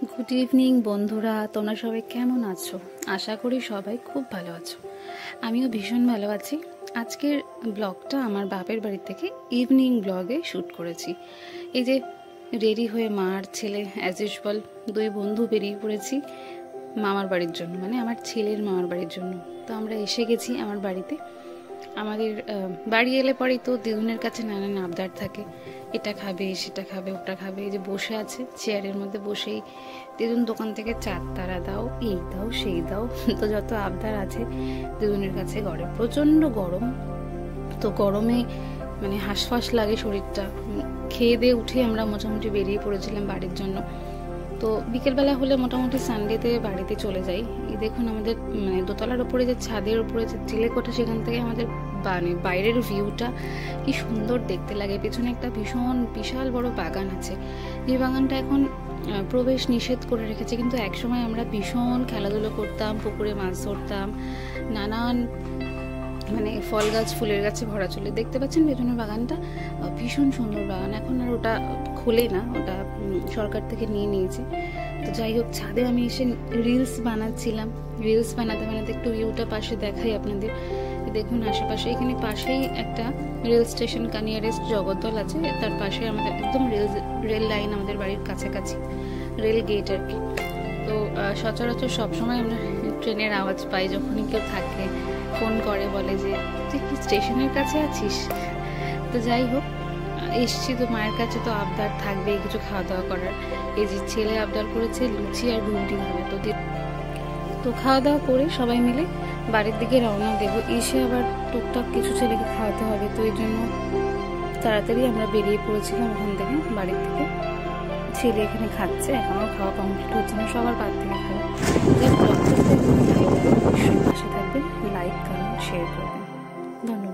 Good evening বন্ধুরা, তোমরা সবাই কেমন আছো? আশা করি সবাই খুব ভালো আছো। আমিও ভীষণ ভালো আছি। আজকের ব্লগটা আমার বাপের বাড়ি থেকে ইভিনিং ব্লগে শ্যুট করেছি। এই যে রেডি হয়ে মা আর ছেলে অ্যাজ ইউজুয়াল দুই বন্ধু বেরিয়ে পড়েছি মামার বাড়ির জন্য, মানে আমার ছেলের মামার বাড়ির জন্য। তো আমরা এসে গেছি আমার বাড়িতে। আমাদের বাড়ি এলে পরেই তো দিদুনের কাছে নানান আবদার থাকে, এটা খাবে সেটা খাবে ওটা খাবে। এই যে বসে আছে চেয়ারের মধ্যে বসেই দিদুন দোকান থেকে চার তারা দাও, এই দাও সেই দাও, তো যত আবদার আছে দিদুনের কাছে। ঘরে প্রচণ্ড গরম, তো গরমে মানে হাঁসফাঁস লাগে শরীরটা। খেয়ে দিয়ে উঠে আমরা মোটামুটি বেরিয়ে পড়েছিলাম বাড়ির জন্য। তো বিকেলবেলা হলে মোটামুটি সানডেতে বাড়িতে চলে যাই। এই দেখুন আমাদের মানে দোতলার উপরে যে ছাদের উপরে যে চিলেকোঠা, সেখান থেকে আমাদের মানে বাইরের ভিউটা কি সুন্দর দেখতে লাগে। পেছনে একটা ভীষণ বিশাল বড় বাগান আছে, যে বাগানটা এখন প্রবেশ নিষেধ করে রেখেছে, কিন্তু একসময় আমরা ভীষণ খেলাধুলো করতাম, পুকুরে মাছ ধরতাম, নানান মানে ফল গাছ ফুলের গাছে ভরা চলে। দেখতে পাচ্ছেন পেছনের বাগানটা ভীষণ সুন্দর বাগান। এখন আর ওটা খোলে না, ওটা সরকার থেকে নিয়ে নিয়েছে। তো যাই হোক, ছাদে আমি এসে রিলস বানাচ্ছিলাম। রিলস বানাতে বানাতে একটু ভিউটা পাশে দেখাই আপনাদের। দেখুন আশেপাশে, এখানে পাশেই একটা রেল স্টেশন কানিয়ারেস্ট জগদ্দল আছে, তার পাশে আমাদের একদম রেল লাইন, আমাদের বাড়ির কাছাকাছি রেল গেট আর কি। তো সচরাচর সবসময় আমরা ট্রেনের আওয়াজ পাই, যখনই কেউ থাকে ফোন করে বলে যে তুই কি স্টেশনের কাছে আছিস। তো যাই হোক, এসছি তো মায়ের কাছে, তো আবদার থাকবে কিছু খাওয়া দাওয়া করার। এই যে ছেলে আবদার করেছে লুচি আর ঘুমটি খাবে, তো খাওয়া দাওয়া করে সবাই মিলে বাড়ির দিকে রওনা দেবো। এসে আবার টুকটাক কিছু ছেলেকে খাওয়াতে হবে, তো এই জন্য তাড়াতাড়ি আমরা বেরিয়ে পড়েছিলাম ওখান থেকে, বাড়ির থেকে। ছেলে এখানে খাচ্ছে, এখনও খাওয়া কমপ্লিট হচ্ছে না, সবার বাদ থেকে খাওয়া। পাশে থাকবেন, লাইক করেন, শেয়ার করবেন। ধন্যবাদ।